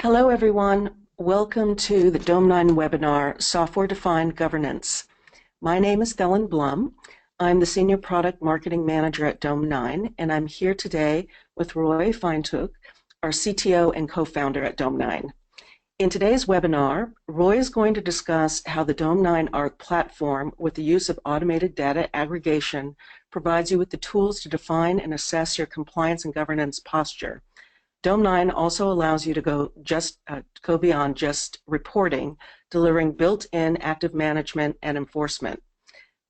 Hello, everyone. Welcome to the Dome9 webinar, Software Defined Governance. My name is Thelen Blum. I'm the Senior Product Marketing Manager at Dome9, and I'm here today with Roy Feintuch, our CTO and co-founder at Dome9. In today's webinar, Roy is going to discuss how the Dome9 Arc platform, with the use of automated data aggregation, provides you with the tools to define and assess your compliance and governance posture. Dome9 also allows you to go beyond just reporting, delivering built-in active management and enforcement.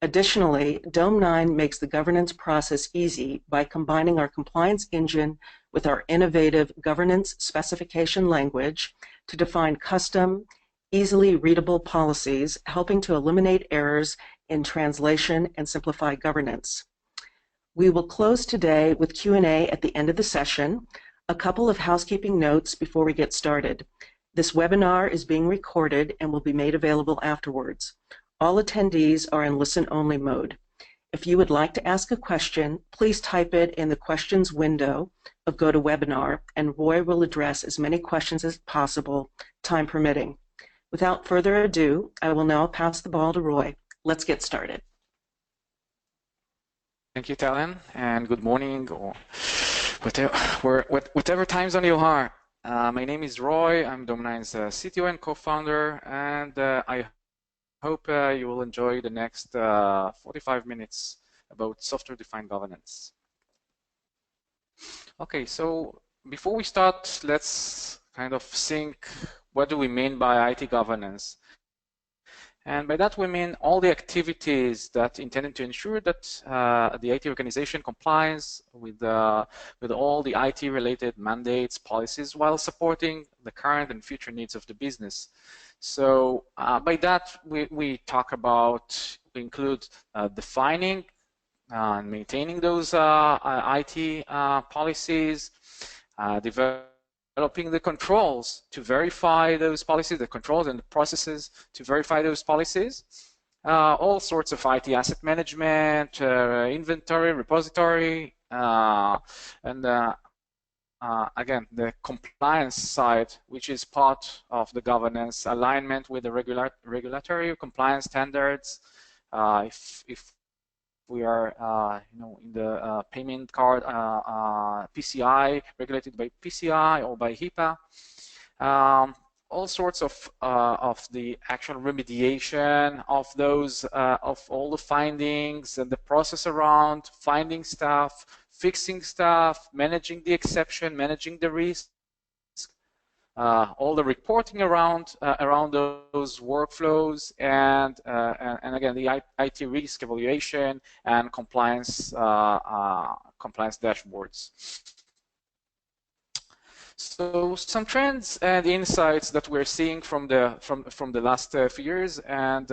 Additionally, Dome9 makes the governance process easy by combining our compliance engine with our innovative Governance Specification Language to define custom, easily readable policies, helping to eliminate errors in translation and simplify governance. We will close today with Q&A at the end of the session. A couple of housekeeping notes before we get started. This webinar is being recorded and will be made available afterwards. All attendees are in listen-only mode. If you would like to ask a question, please type it in the questions window of GoToWebinar, and Roy will address as many questions as possible, time permitting. Without further ado, I will now pass the ball to Roy. Let's get started. Thank you, Thelen, and good morning, or whatever time zone you are. My name is Roy. I'm Dome9's CTO and co-founder, and I hope you will enjoy the next 45 minutes about software-defined governance. Okay, so before we start, let's kind of think, what do we mean by IT governance? And by that we mean all the activities that intended to ensure that the IT organization complies with all the IT-related mandates, policies, while supporting the current and future needs of the business. So by that we talk about, we include defining and maintaining those IT policies, developing the controls to verify those policies, the controls and the processes to verify those policies, all sorts of IT asset management, inventory, repository, and again, the compliance side, which is part of the governance, alignment with the regulatory compliance standards. If we are, in the payment card, PCI, regulated by PCI or by HIPAA. All sorts of the actual remediation of those, of all the findings and the process around finding stuff, fixing stuff, managing the exception, managing the risk. All the reporting around those workflows, and again the IT risk evaluation and compliance compliance dashboards. So some trends and insights that we're seeing from the last few years, and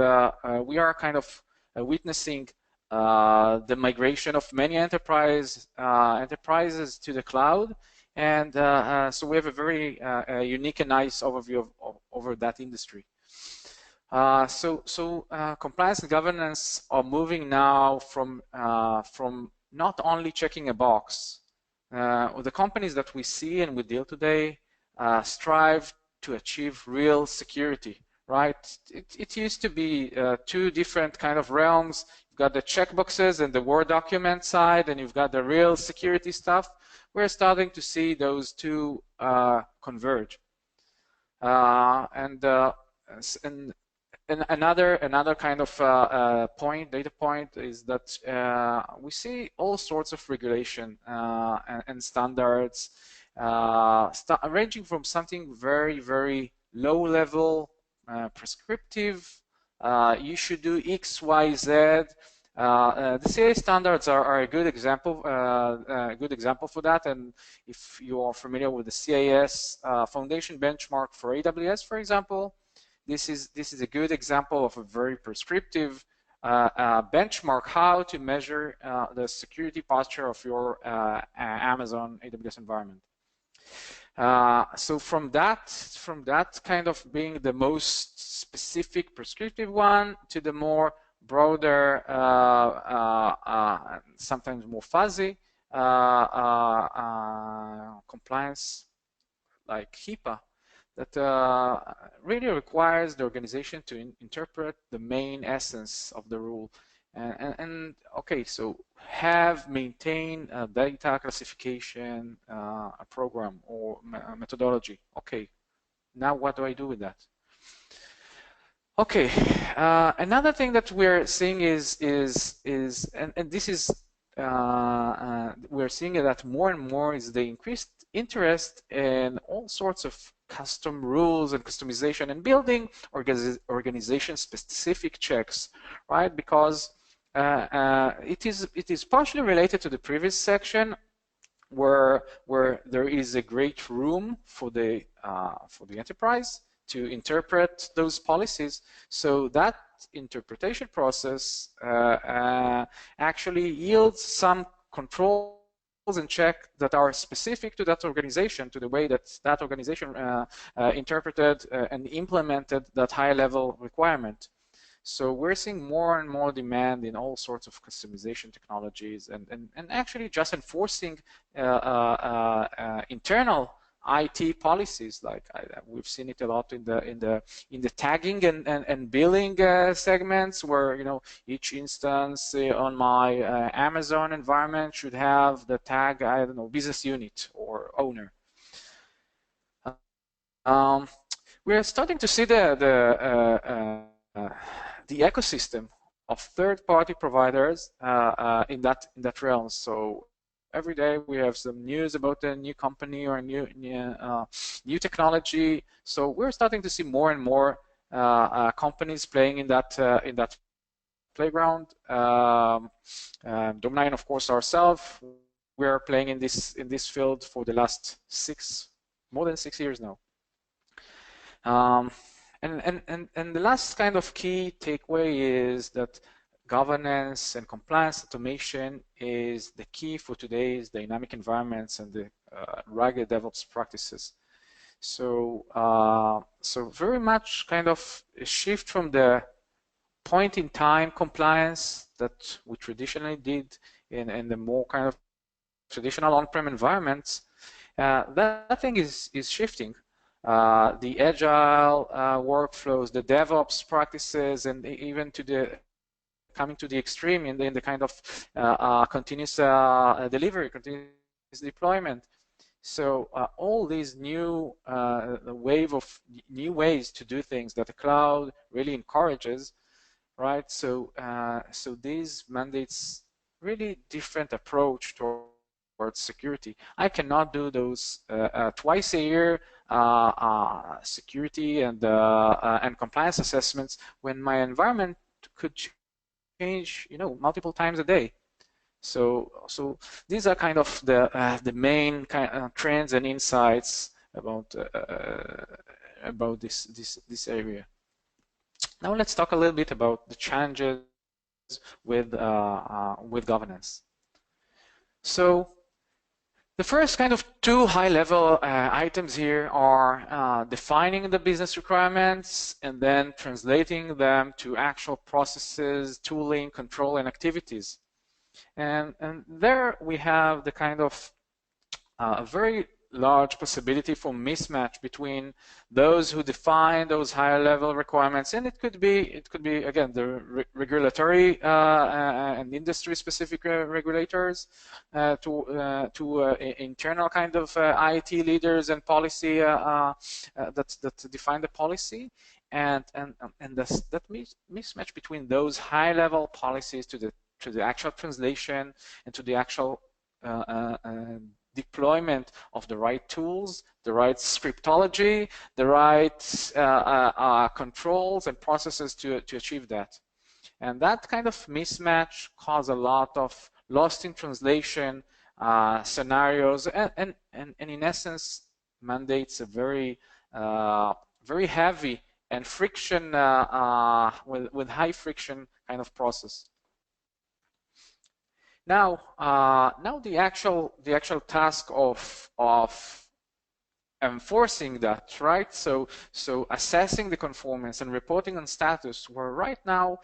we are kind of witnessing the migration of many enterprises to the cloud. And so we have a very unique and nice overview over that industry. So compliance and governance are moving now from not only checking a box. The companies that we see and we deal today strive to achieve real security, right? It used to be two different kind of realms. You've got the checkboxes and the Word document side, and you've got the real security stuff. We're starting to see those two converge, and another kind of data point is that we see all sorts of regulation and standards, ranging from something very, very low level, prescriptive. You should do X, Y, Z. The CA standards are a good example for that, and if you are familiar with the CAS foundation benchmark for AWS, for example, this is a good example of a very prescriptive benchmark how to measure the security posture of your Amazon AWS environment. So from that kind of being the most specific prescriptive one to the more broader, sometimes more fuzzy compliance like HIPAA. that really requires the organization to interpret the main essence of the rule. And okay, so maintain a data classification a program or methodology. Okay, now what do I do with that? Okay, another thing that we're seeing is and this is we're seeing that more and more is the increased interest in all sorts of custom rules and customization and building organization-specific checks, right? Because it is partially related to the previous section, where there is a great room for the enterprise to interpret those policies. So that interpretation process actually yields some controls and check that are specific to that organization, to the way that that organization interpreted and implemented that high-level requirement. So we're seeing more and more demand in all sorts of customization technologies, and actually just enforcing internal IT policies. Like we've seen it a lot in the tagging and billing segments, where each instance on my Amazon environment should have the tag, I don't know, business unit or owner. We're starting to see the ecosystem of third-party providers in that realm. So every day we have some news about a new company or a new technology. So we're starting to see more and more companies playing in that playground. Dome9, of course, ourselves, we're playing in this field for the last more than 6 years now. And the last kind of key takeaway is that governance and compliance automation is the key for today's dynamic environments and the rugged DevOps practices. So, so very much kind of a shift from the point-in-time compliance that we traditionally did in the more kind of traditional on-prem environments. That thing is shifting. The agile workflows, the DevOps practices, and even coming to the extreme in the kind of continuous delivery, continuous deployment. So all these new wave of new ways to do things that the cloud really encourages, right? So so these mandates really different approach towards security. I cannot do those twice a year security and compliance assessments when my environment could change, multiple times a day. So these are kind of the main kind of trends and insights about this area. Now let's talk a little bit about the challenges with governance. So the first kind of two high-level items here are defining the business requirements and then translating them to actual processes, tooling, control, and activities. And there we have the kind of a very large possibility for mismatch between those who define those higher level requirements, and it could be again the regulatory and industry specific regulators to internal kind of IT leaders and policy that define the policy, and that mismatch between those high level policies to the actual translation and to the actual deployment of the right tools, the right scriptology, the right controls and processes to achieve that. And that kind of mismatch causes a lot of lost in translation scenarios, and in essence mandates a very very heavy and friction with high friction kind of process. Now, the actual task of enforcing that, right? So assessing the conformance and reporting on status, where right now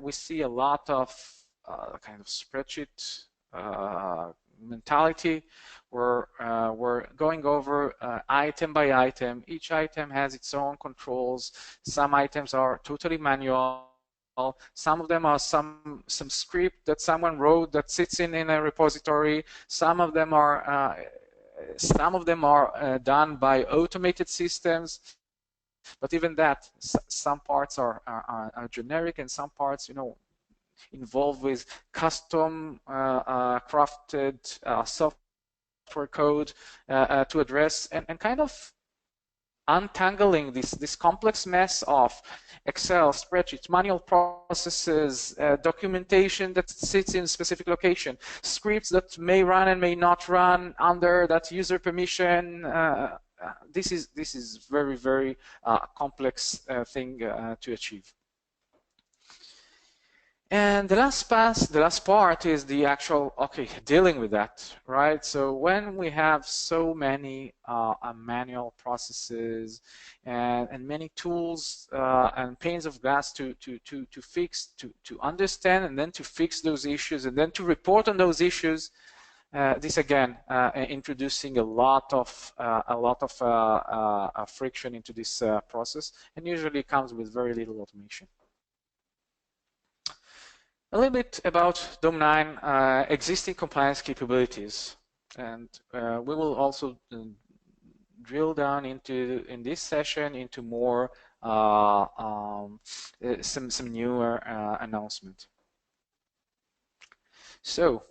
we see a lot of kind of spreadsheet mentality, we're going over item by item. Each item has its own controls. Some items are totally manual. Some of them are some script that someone wrote that sits in a repository. Some of them are done by automated systems. But even that, some parts are generic, and some parts, involved with custom crafted software code to address and kind of untangling this complex mess of Excel, spreadsheets, manual processes, documentation that sits in a specific location, scripts that may run and may not run under that user permission. This is very, very complex thing to achieve. And the last part is the actual, dealing with that, right? So when we have so many manual processes and many tools and panes of glass to fix, to understand, and then to fix those issues, and then to report on those issues, this again introducing a lot of friction into this process, and usually comes with very little automation. A little bit about Dome9 existing compliance capabilities, and we will also drill down in this session into more some newer announcement. So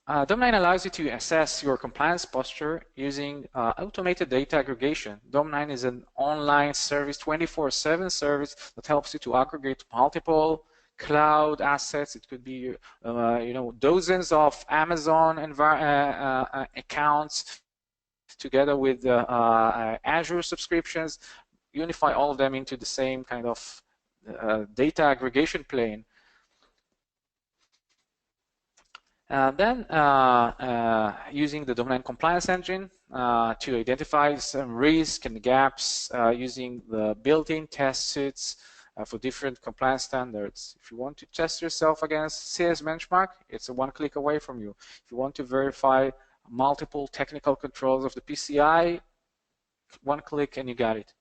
Dome9 allows you to assess your compliance posture using automated data aggregation. Dome9 is an online service, 24/7 service that helps you to aggregate multiple cloud assets. It could be, dozens of Amazon accounts together with Azure subscriptions, unify all of them into the same kind of data aggregation plane. Then using the Dome9 compliance engine to identify some risk and gaps using the built-in test suites for different compliance standards. If you want to test yourself against CS benchmark, it's a one-click away from you. If you want to verify multiple technical controls of the PCI, one click and you got it.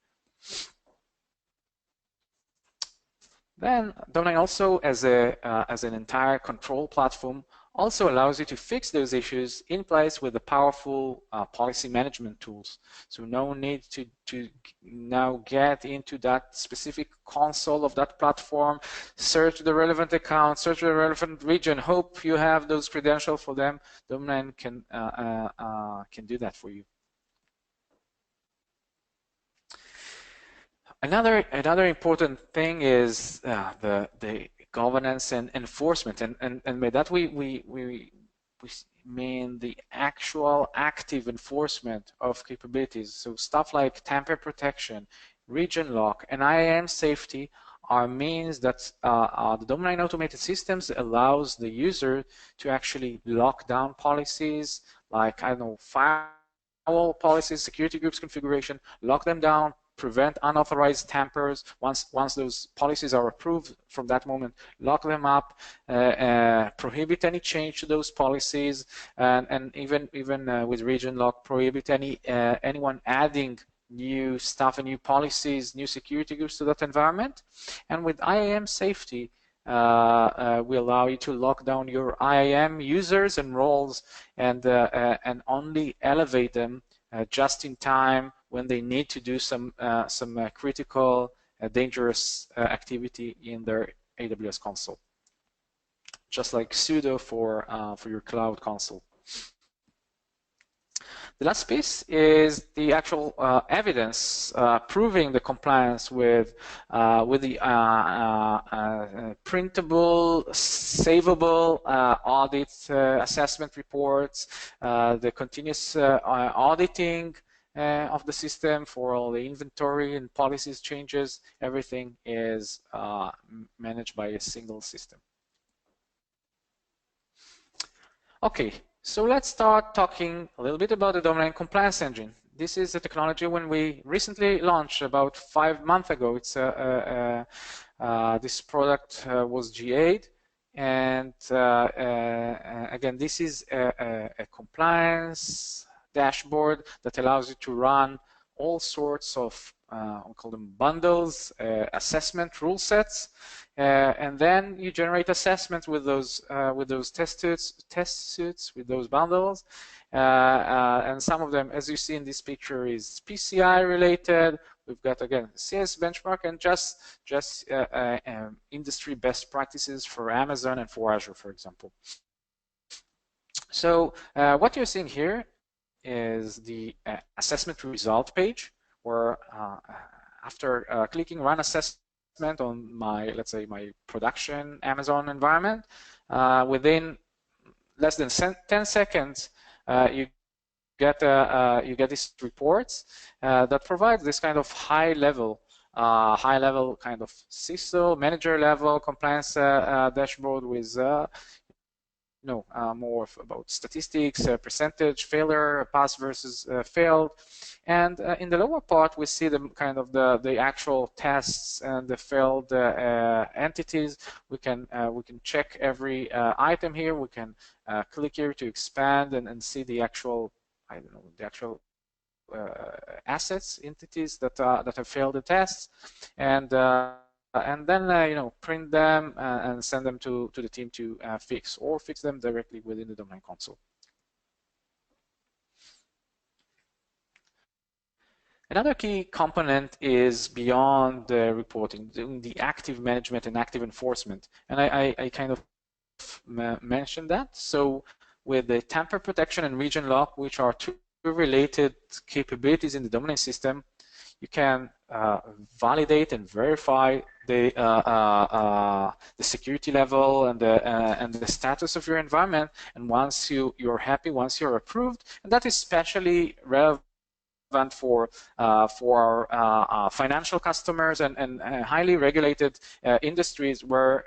Then Dome9 also, as an entire control platform, also allows you to fix those issues in place with the powerful policy management tools. So no need to now get into that specific console of that platform, search the relevant account, search the relevant region, hope you have those credentials for them. Dome9 can do that for you. Another important thing is the governance and enforcement, and by that we mean the actual active enforcement of capabilities. So stuff like Tamper protection, region lock, and IAM safety are means that the Dome9 automated systems allows the user to actually lock down policies like, I don't know, firewall policies, security groups configuration, lock them down, prevent unauthorized tampers. Once those policies are approved, from that moment, lock them up, prohibit any change to those policies, and even with region lock, prohibit anyone adding new stuff and new policies, new security groups to that environment. And with IAM safety, we allow you to lock down your IAM users and roles, and only elevate them just in time when they need to do some critical, dangerous activity in their AWS console, just like sudo for your cloud console. The last piece is the actual evidence proving the compliance with the printable, savable audit assessment reports, the continuous auditing of the system for all the inventory and policies changes. Everything is managed by a single system. Okay, so let's start talking a little bit about the Dome9 compliance engine. This is a technology when we recently launched about 5 months ago. It's this product was GA'd, and again, this is a compliance dashboard that allows you to run all sorts of we call them bundles, assessment rule sets, and then you generate assessments with those test suits with those bundles, and some of them, as you see in this picture, is PCI related. We've got again CS benchmark and just industry best practices for Amazon and for Azure, for example. So what you're seeing here is the assessment result page, where after clicking run assessment on my, let's say, my production Amazon environment, within less than 10 seconds, you get these reports that provide this kind of high level kind of CISO manager level compliance dashboard with more about statistics, percentage, failure, pass versus failed. And in the lower part, we see the kind of the actual tests and the failed entities. We can check every item here. We can click here to expand and see the actual, I don't know, the actual assets, entities that have failed the tests, and then print them and send them to the team to fix, or fix them directly within the Dome9 console. Another key component is beyond the reporting, the active management and active enforcement, and I kind of mentioned that. So with the tamper protection and region lock, which are two related capabilities in the Dome9 system, you can validate and verify the security level and the status of your environment. And once you're happy, once you're approved, and that is especially relevant for our financial customers and highly regulated industries where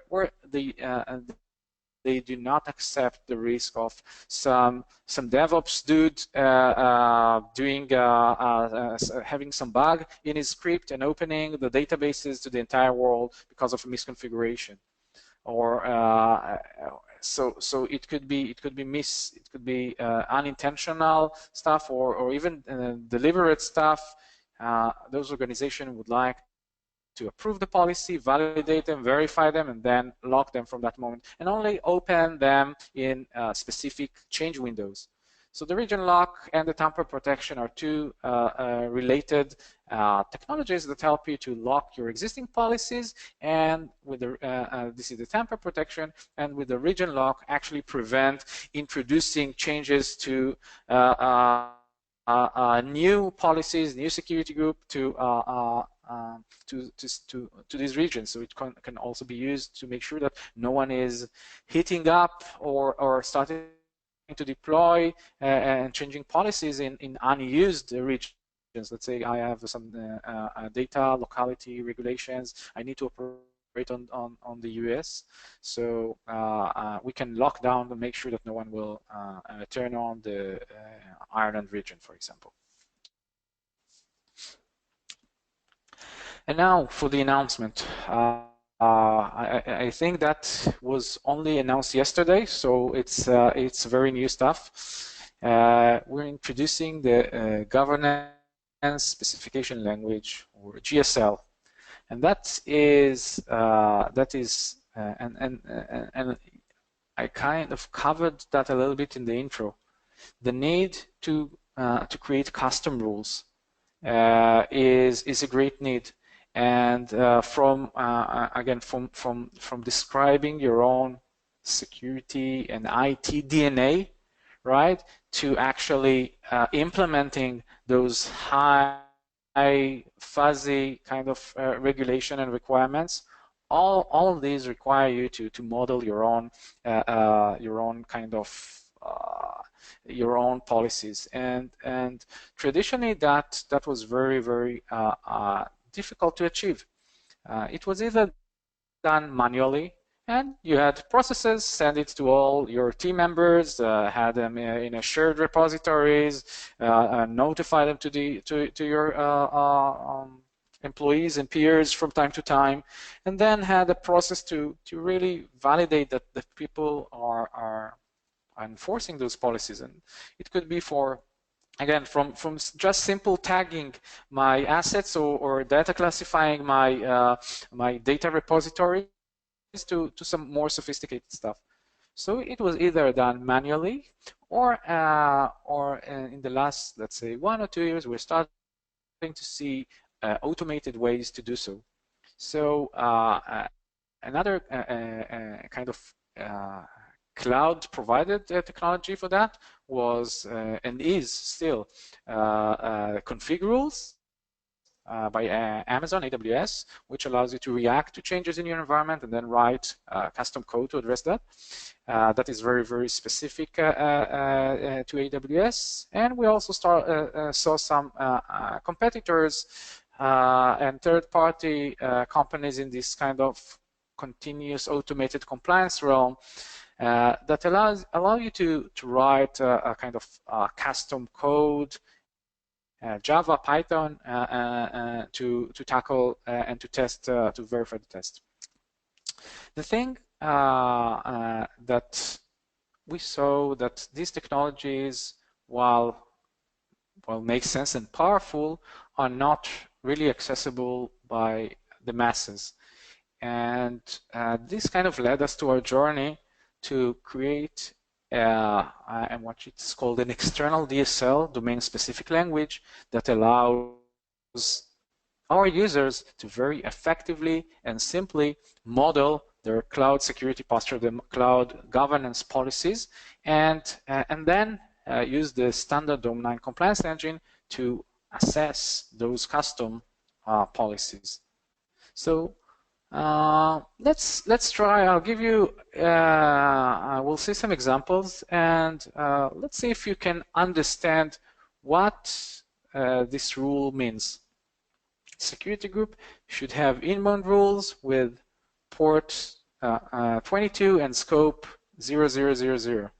they do not accept the risk of some DevOps dude having some bug in his script and opening the databases to the entire world because of a misconfiguration, or so it could be unintentional stuff, or even deliberate stuff. Those organizations would like to approve the policy, validate them, verify them, and then lock them from that moment, and only open them in specific change windows. So the region lock and the tamper protection are two related technologies that help you to lock your existing policies, and with the this is the tamper protection, and with the region lock actually prevent introducing changes to new policies, new security group to these regions. So it can also be used to make sure that no one is hitting up or starting to deploy and changing policies in unused regions. Let's say I have some data locality regulations. I need to operate on the US, so we can lock down to make sure that no one will turn on the Ireland region, for example. And now for the announcement. I think that was only announced yesterday, so it's very new stuff. We're introducing the Governance Specification Language, or GSL, and that is and I kind of covered that a little bit in the intro. The need to create custom rules is a great need. And again, from describing your own security and IT DNA, right, to actually implementing those high fuzzy kind of regulation and requirements, all of these require you to model your own kind of your own policies, and traditionally that was very difficult to achieve. It was either done manually, and you had processes, send it to all your team members, had them in a shared repositories, notify them to your employees and peers from time to time, and then had a process to really validate that the people are enforcing those policies. And it could be for again, from just simple tagging my assets or data classifying my my data repositories to some more sophisticated stuff. So it was either done manually or in the last, let's say, 1 or 2 years, we're starting to see automated ways to do so. So another kind of cloud provided technology for that was and is still config rules by Amazon AWS, which allows you to react to changes in your environment and then write custom code to address that. That is very, very specific to AWS. And we also saw some competitors and third-party companies in this kind of continuous automated compliance realm that allow you to write a kind of custom code, Java, Python, to tackle and to test, to verify the test. The thing that we saw that these technologies, while make sense and powerful, are not really accessible by the masses. And this kind of led us to our journey to create and what it's called an external DSL, domain specific language, that allows our users to very effectively and simply model their cloud security posture, the cloud governance policies, and then use the standard Dome9 compliance engine to assess those custom policies. So let's try. I'll give you. We'll see some examples, and let's see if you can understand what this rule means. Security group should have inbound rules with port 22 and scope 0000.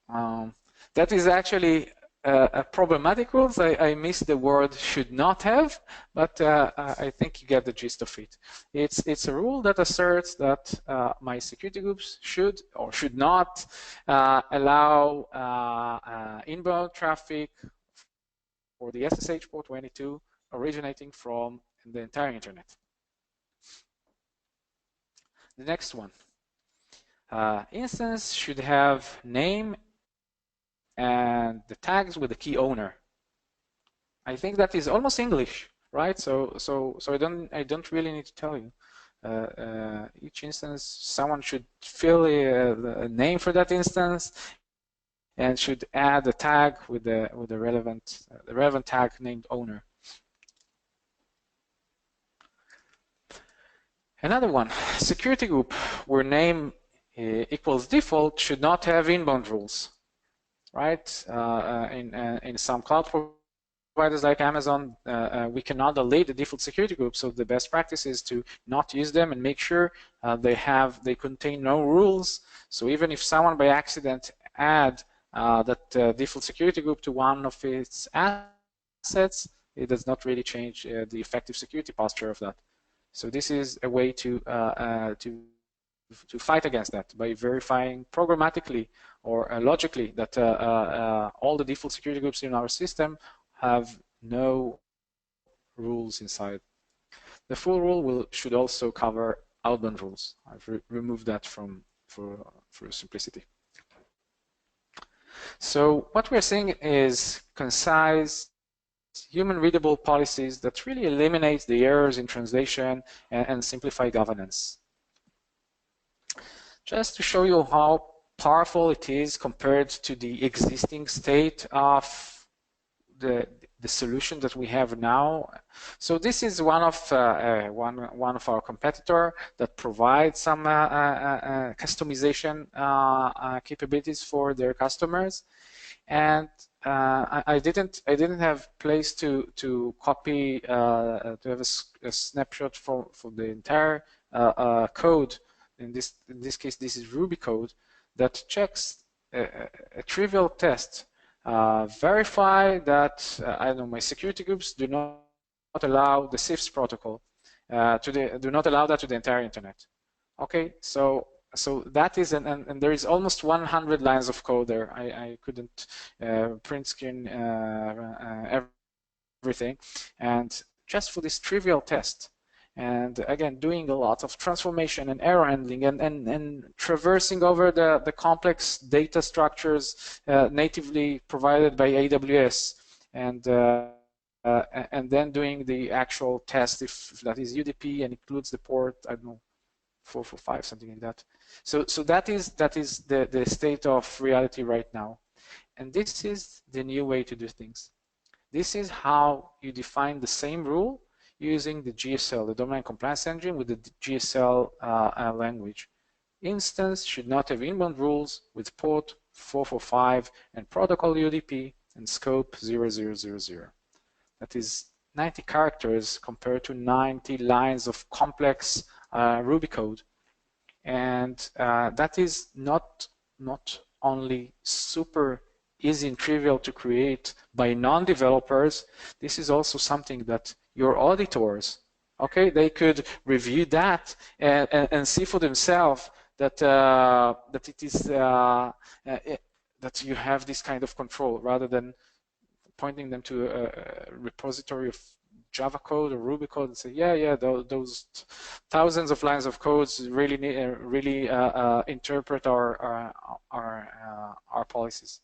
That is actually a problematic rule. I missed the word should not have, but I think you get the gist of it. It's a rule that asserts that my security groups should or should not allow inbound traffic for the SSH port 22 originating from the entire internet. The next one. Instance should have name and the tags with the key owner. I think that is almost English, right? So I don't really need to tell you. Each instance, someone should fill a name for that instance and should add a tag with the relevant tag named owner. Another one, security group where name equals default should not have inbound rules, right? In some cloud providers like Amazon, we cannot delete the default security group, so the best practice is to not use them and make sure they contain no rules. So even if someone by accident add that default security group to one of its assets, it does not really change the effective security posture of that. So this is a way to fight against that by verifying programmatically or logically that all the default security groups in our system have no rules inside. The full rule should also cover outbound rules. I've removed that for simplicity. So what we're seeing is concise, human-readable policies that really eliminate the errors in translation and simplify governance. Just to show you how powerful it is compared to the existing state of the solution that we have now. So this is one of our competitor that provides some customization capabilities for their customers, and I didn't have place to copy to have a snapshot for the entire code. In this case, this is Ruby code that checks a trivial test. Verify that I don't know, my security groups do not allow the CIFS protocol do not allow that to the entire internet. Okay, so so that is, and there is almost 100 lines of code there. I couldn't print screen everything, and just for this trivial test. And again, doing a lot of transformation and error handling and traversing over the complex data structures natively provided by AWS, and then doing the actual test if that is UDP and includes the port, I don't know, 445, something like that. So that is the state of reality right now. And this is the new way to do things. This is how you define the same rule using the GSL, the Domain Compliance Engine, with the GSL language. Instance should not have inbound rules with port 445 and protocol UDP and scope 0000. That is 90 characters compared to 90 lines of complex Ruby code. And that is not only super easy and trivial to create by non-developers. This is also something that your auditors, okay, they could review that and see for themselves that that it is that you have this kind of control, rather than pointing them to a repository of Java code or Ruby code and say, yeah, those thousands of lines of codes really interpret our policies.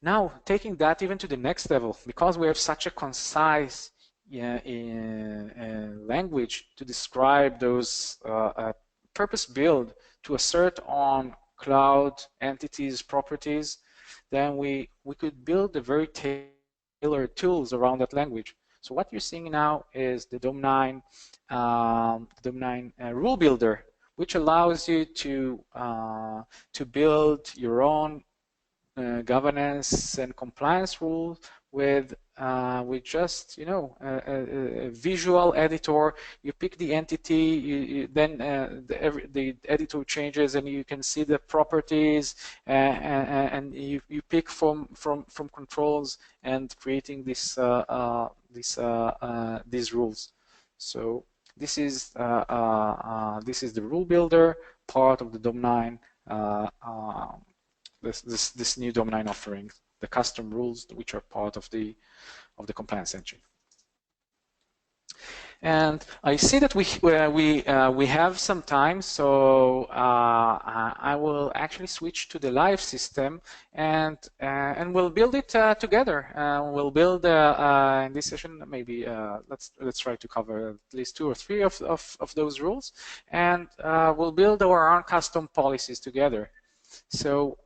Now, taking that even to the next level, because we have such a concise language to describe those purpose-built to assert on cloud entities, properties, then we could build a very tailored tools around that language. So what you're seeing now is the Dome9 rule builder, which allows you to build your own governance and compliance rules with just a visual editor. You pick the entity, then the editor changes, and you can see the properties, and you pick from controls and creating these rules. So this is the rule builder part of the Dome9. This new Dome9 offering, the custom rules which are part of the compliance engine. And I see that we have some time, so I will actually switch to the live system, and we'll build it together. We'll build in this session, maybe let's try to cover at least 2 or 3 of those rules, and we'll build our own custom policies together. So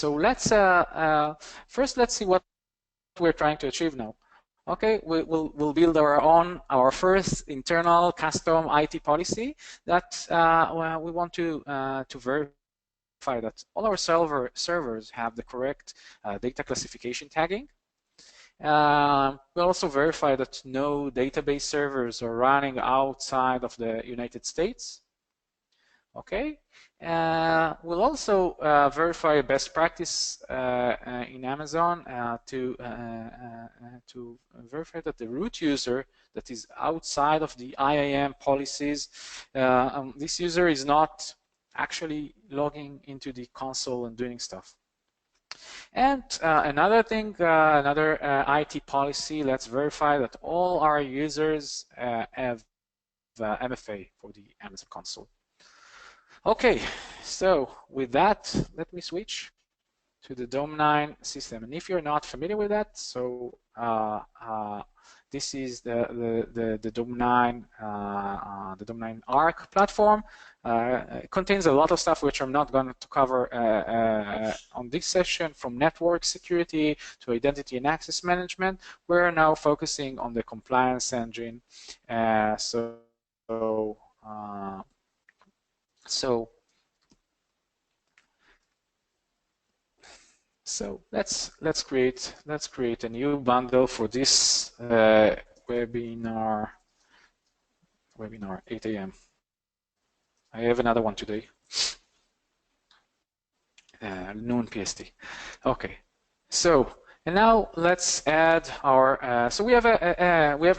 let's first let's see what we're trying to achieve now. Okay, we'll build our first internal custom IT policy that we want to verify that all our servers have the correct data classification tagging. We'll also verify that no database servers are running outside of the United States. Okay, we'll also verify best practice in Amazon to verify that the root user that is outside of the IAM policies, this user is not actually logging into the console and doing stuff. And another thing, another IT policy, let's verify that all our users have MFA for the Amazon console. Okay, so with that, let me switch to the Dome9 system. And if you're not familiar with that, so this is the Dome9 Arc platform. It contains a lot of stuff which I'm not going to cover on this session, from network security to identity and access management. We're now focusing on the compliance engine. So let's create a new bundle for this webinar 8 a.m. I have another one today, noon PST. Okay, so and now let's add our. So we have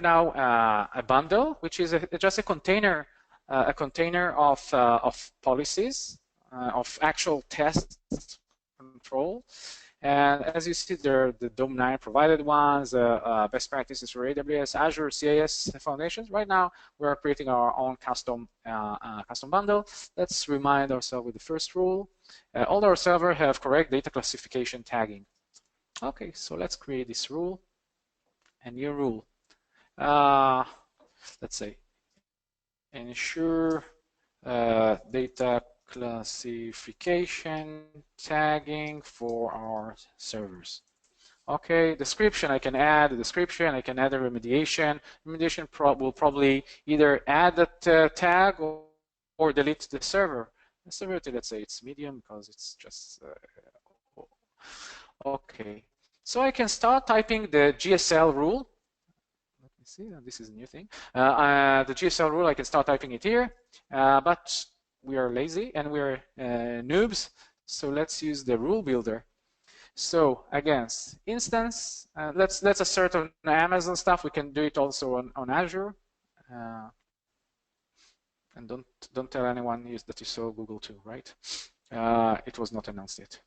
now a bundle which is just a container a container of policies, of actual test control. And as you see, there are the Dome9 provided ones, best practices for AWS, Azure, CIS foundations. Right now, we're creating our own custom bundle. Let's remind ourselves with the first rule. All our servers have correct data classification tagging. Okay, so let's create this rule, a new rule. Let's say ensure data classification tagging for our servers. Okay, description, I can add a description, I can add a remediation. Remediation will probably either add that tag or delete the server. The severity, let's say it's medium because it's just, okay. So I can start typing the GSL rule. Let me see, this is a new thing. The GSL rule, I can start typing it here, but we are lazy and we're noobs, so let's use the rule builder. So again, instance, let's assert on Amazon stuff. We can do it also on Azure. And don't tell anyone that you saw Google too, right? It was not announced yet.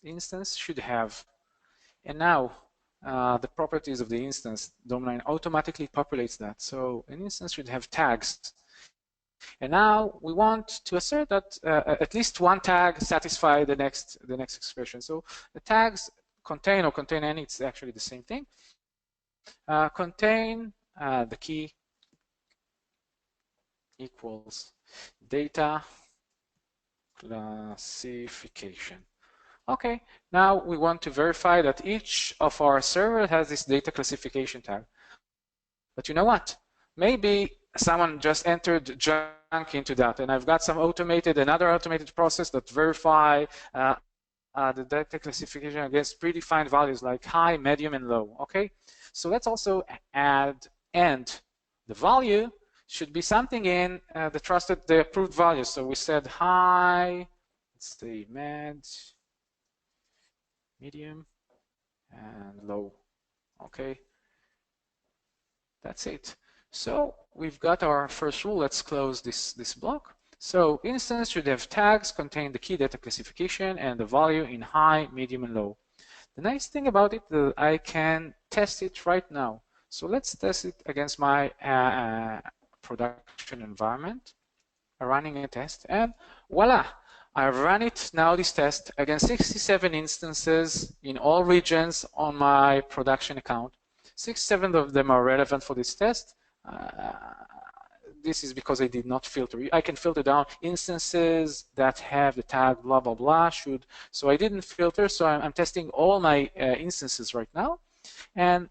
Instance should have, and now the properties of the instance, Dome9 automatically populates that. So an instance should have tags. And now we want to assert that at least one tag satisfies the next expression. So the tags contain or contain any, it's actually the same thing. Contain the key equals data classification. Okay, now we want to verify that each of our servers has this data classification tag. But you know what? Maybe someone just entered junk into that, and I've got some another automated process that verify the data classification against predefined values like high, medium, and low. Okay, so let's also add and the value should be something in the approved values. So we said high, let's say medium, and low. Okay, that's it. So we've got our first rule. Let's close this block. So instance should have tags contain the key data classification and the value in high, medium, and low. The nice thing about it is I can test it right now. So let's test it against my production environment. I'm running a test, and voila! I run it now, this test, against 67 instances in all regions on my production account. 67 of them are relevant for this test. This is because I did not filter. I can filter down instances that have the tag blah, blah, blah, so I didn't filter, so I'm testing all my instances right now, and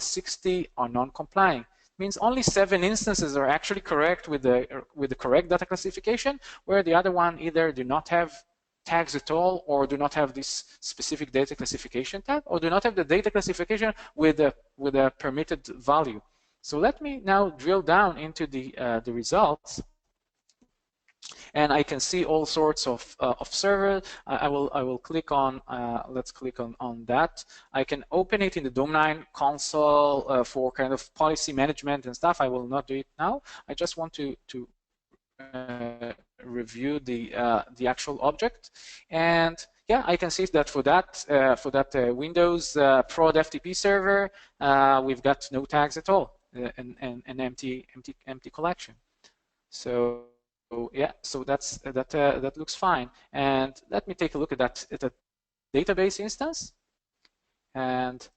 60 are non-complying. Means only 7 instances are actually correct with the correct data classification, where the other one either do not have tags at all, or do not have this specific data classification tag, or do not have the data classification with a permitted value. So let me now drill down into the results, and I can see all sorts of servers. I will click on. Let's click on that. I can open it in the Dome9 console for kind of policy management and stuff. I will not do it now. I just want to review the actual object, and yeah, I can see that for that Windows prod FTP server, we've got no tags at all, an empty collection. So yeah, so that looks fine. And let me take a look at that database instance, and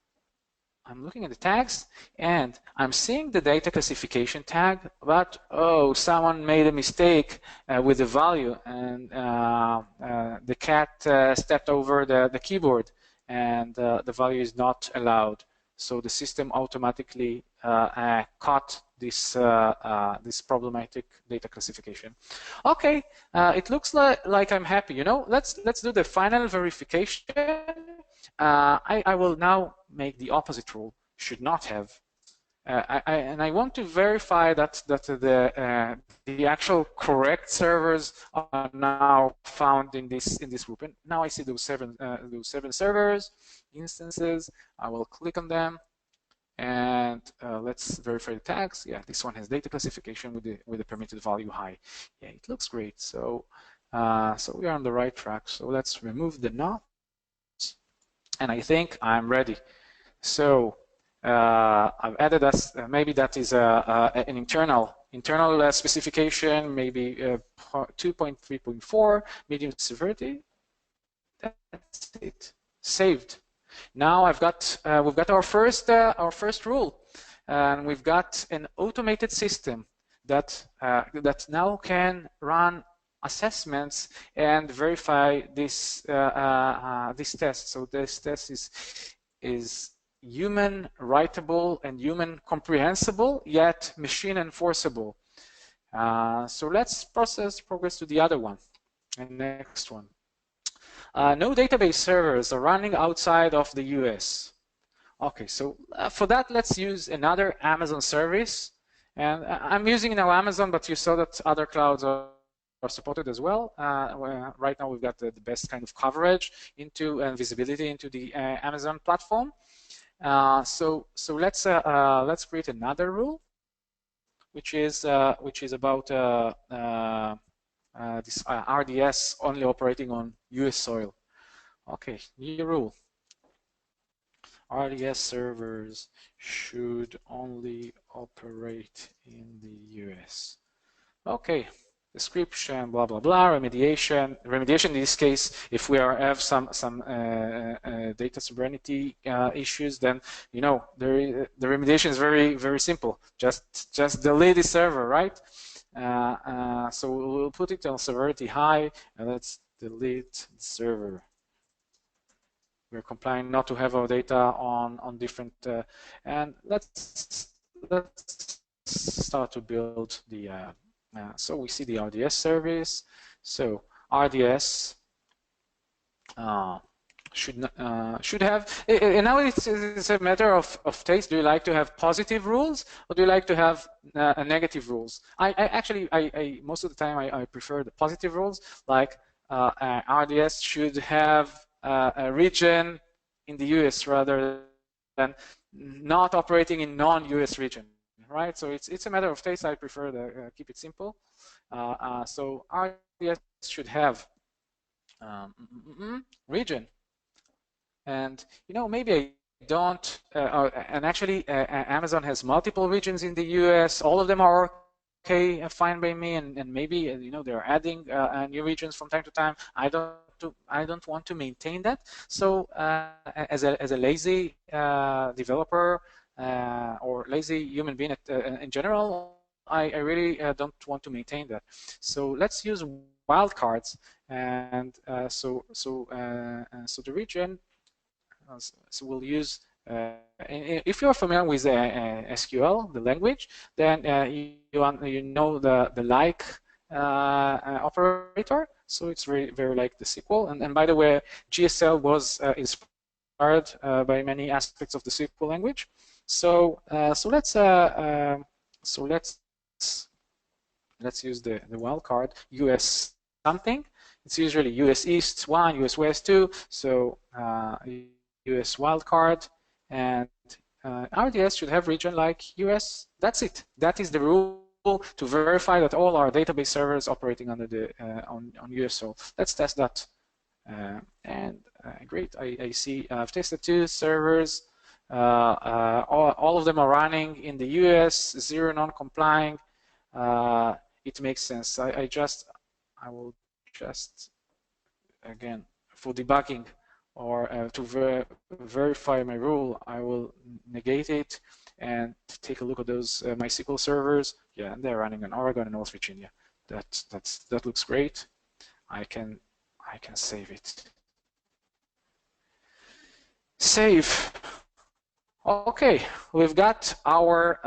I'm looking at the tags, and I'm seeing the data classification tag, but oh, someone made a mistake with the value, and the cat stepped over the keyboard, and the value is not allowed. So the system automatically caught this problematic data classification. Okay, it looks like I'm happy. You know, let's do the final verification. I will now make the opposite rule. Should not have. And I want to verify that the actual correct servers are now found in this group. And now I see those seven servers instances. I will click on them, And let's verify the tags. Yeah, this one has data classification with the permitted value high. Yeah, it looks great. So so we are on the right track. So let's remove the not, and I think I'm ready. So I've added us. Maybe that is an internal specification. Maybe 2.3.4 medium severity. That's it. Saved. Now we've got our first rule, and we've got an automated system that that now can run assessments and verify this test. So this test is human writable and human comprehensible, yet machine enforceable. So let's progress to the other one, the next one. No database servers are running outside of the US. Okay, so for that, let's use another Amazon service. And I'm using now Amazon, but you saw that other clouds are supported as well. Right now, we've got the best kind of coverage into and visibility into the Amazon platform. So let's create another rule, which is about this RDS only operating on US soil. Okay, new rule. RDS servers should only operate in the US. Okay, description, blah blah blah. Remediation. Remediation in this case, if we have some data sovereignty issues, then you know the remediation is very simple. Just delete the server, right? So we'll put it on severity high, and let's delete the server. We're complying not to have our data on different, and let's start to build the. So we see the RDS service. So RDS should have. And now it's a matter of taste. Do you like to have positive rules, or do you like to have negative rules? I actually most of the time I prefer the positive rules. Like RDS should have a region in the US rather than not operating in non-US region, right? So it's a matter of taste. I prefer to keep it simple. So RDS should have region, and you know maybe I don't. And actually, Amazon has multiple regions in the US. All of them are okay, fine by me, and maybe you know they're adding new regions from time to time. I don't want to maintain that. So as a lazy developer or lazy human being in general, I really don't want to maintain that. So let's use wildcards, and so the region. So we'll use. If you're familiar with SQL, the language, then you know the like operator. So it's very like the SQL. And by the way, GSL was inspired by many aspects of the SQL language. So let's use the wildcard US something. It's usually US East 1, US West 2. So US wildcard, and RDS should have region like US. That's it. That is the rule to verify that all our database servers operating under the on US soil. Let's test that. And great, I see I've tested 2 servers. All of them are running in the US, 0 non-complying. It makes sense. I will just again for debugging or to verify my rule, I will negate it and take a look at those MySQL servers. Yeah, and they're running in Oregon and North Virginia. That looks great. I can save it. Save. Okay, we've got our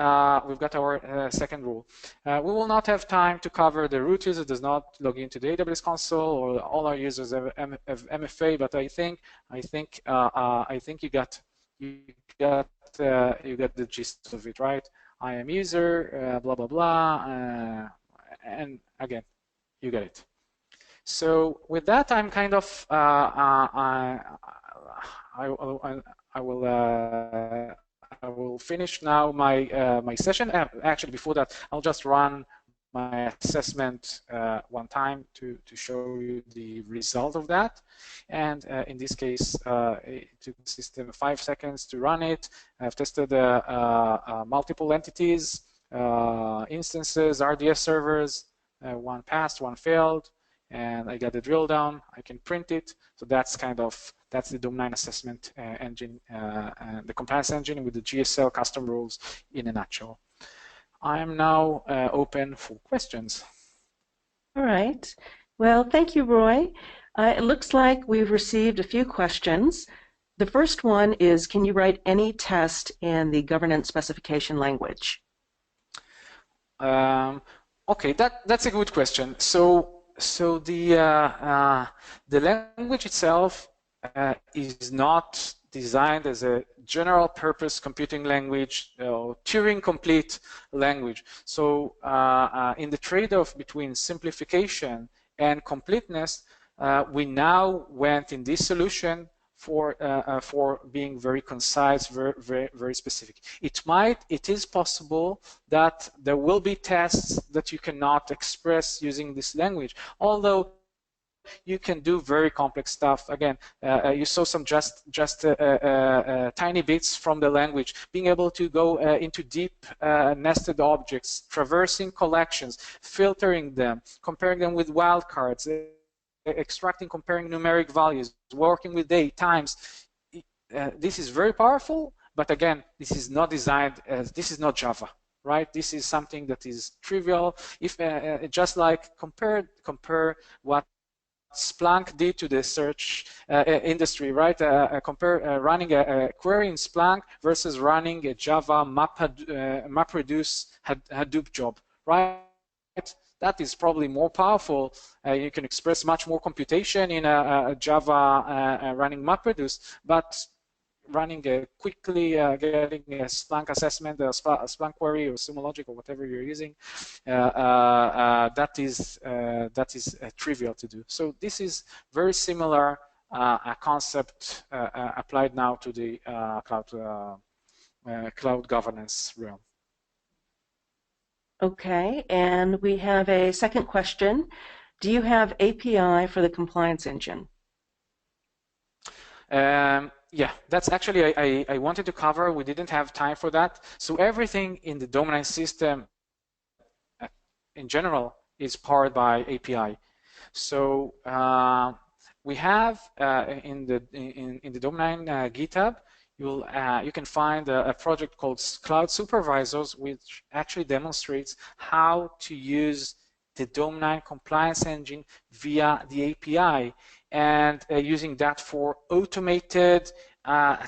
second rule. We will not have time to cover the root user does not log into the AWS console, or all our users have MFA. But I think you got the gist of it, right? I am user, blah blah blah, and again, you get it. So with that, I'm kind of I will will finish now my session. Actually, before that, I'll just run my assessment one time to show you the result of that. And in this case, it took the system 5 seconds to run it. I've tested multiple entities, instances, RDS servers. One passed, one failed, and I got the drill down. I can print it. So that's the Dome9 assessment engine, and the compliance engine with the GSL custom rules in a nutshell. I am now open for questions. All right. Well, thank you, Roy. It looks like we've received a few questions. The first one is, can you write any test in the governance specification language? Okay, that's a good question. So the language itself is not designed as a general purpose computing language, Turing complete language. So in the trade-off between simplification and completeness, we now went in this solution for being very concise, very specific. It is possible that there will be tests that you cannot express using this language, although you can do very complex stuff. Again, you saw some just tiny bits from the language, being able to go into deep nested objects, traversing collections, filtering them, comparing them with wildcards, extracting, comparing numeric values, working with date, times. This is very powerful, but again, this is not designed as, this is not Java, right? This is something that is trivial. If just like compare what Splunk did to the search industry, right? Compare running a query in Splunk versus running a Java MapReduce Hadoop job, right? That is probably more powerful. You can express much more computation in a Java running MapReduce, but running quickly getting a Splunk assessment, a Splunk query or Sumo Logic or whatever you're using, that is trivial to do. So this is very similar a concept applied now to the cloud governance realm. Okay, and we have a second question. Do you have API for the compliance engine? Yeah, that's actually, I wanted to cover, we didn't have time for that. So everything in the Dome9 system in general is powered by API. So we have in the Dome9 GitHub, you can find a project called Cloud Supervisors, which actually demonstrates how to use the Dome9 compliance engine via the API, and using that for automated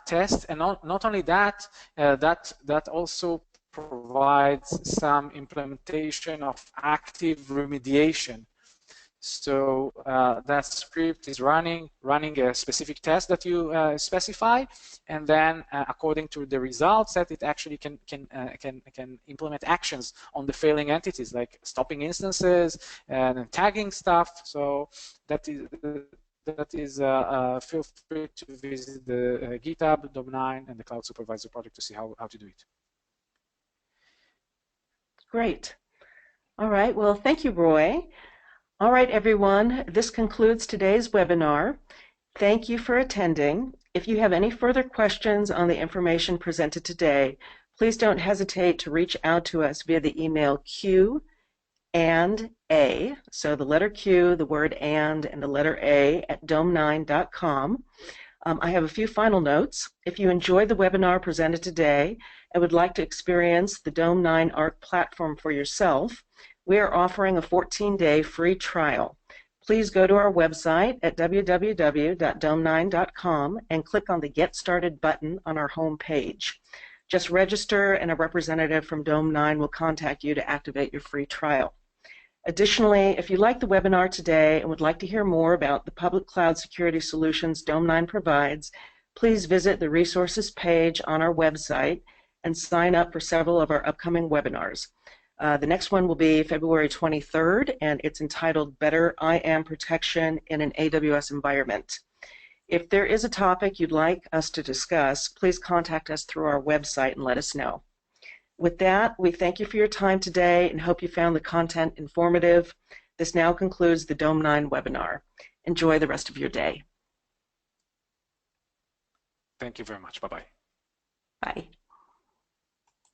tests. And not only that, that also provides some implementation of active remediation. So that script is running a specific test that you specify, and then according to the results that it actually can implement actions on the failing entities, like stopping instances and tagging stuff. So that is feel free to visit the GitHub, Dome9, and the Cloud Supervisor project to see how to do it. Great. All right. Well, thank you, Roy. All right, everyone, this concludes today's webinar. Thank you for attending. If you have any further questions on the information presented today, please don't hesitate to reach out to us via the email Q&A, so the letter Q, the word and the letter A at dome9.com. I have a few final notes. If you enjoyed the webinar presented today and would like to experience the Dome9 Arc platform for yourself, we are offering a 14-day free trial. Please go to our website at www.dome9.com and click on the Get Started button on our home page. Just register and a representative from Dome9 will contact you to activate your free trial. Additionally, if you liked the webinar today and would like to hear more about the public cloud security solutions Dome9 provides, please visit the resources page on our website and sign up for several of our upcoming webinars. The next one will be February 23rd, and it's entitled Better IAM Protection in an AWS Environment. If there is a topic you'd like us to discuss, please contact us through our website and let us know. With that, we thank you for your time today and hope you found the content informative. This now concludes the Dome9 webinar. Enjoy the rest of your day. Thank you very much. Bye-bye. Bye.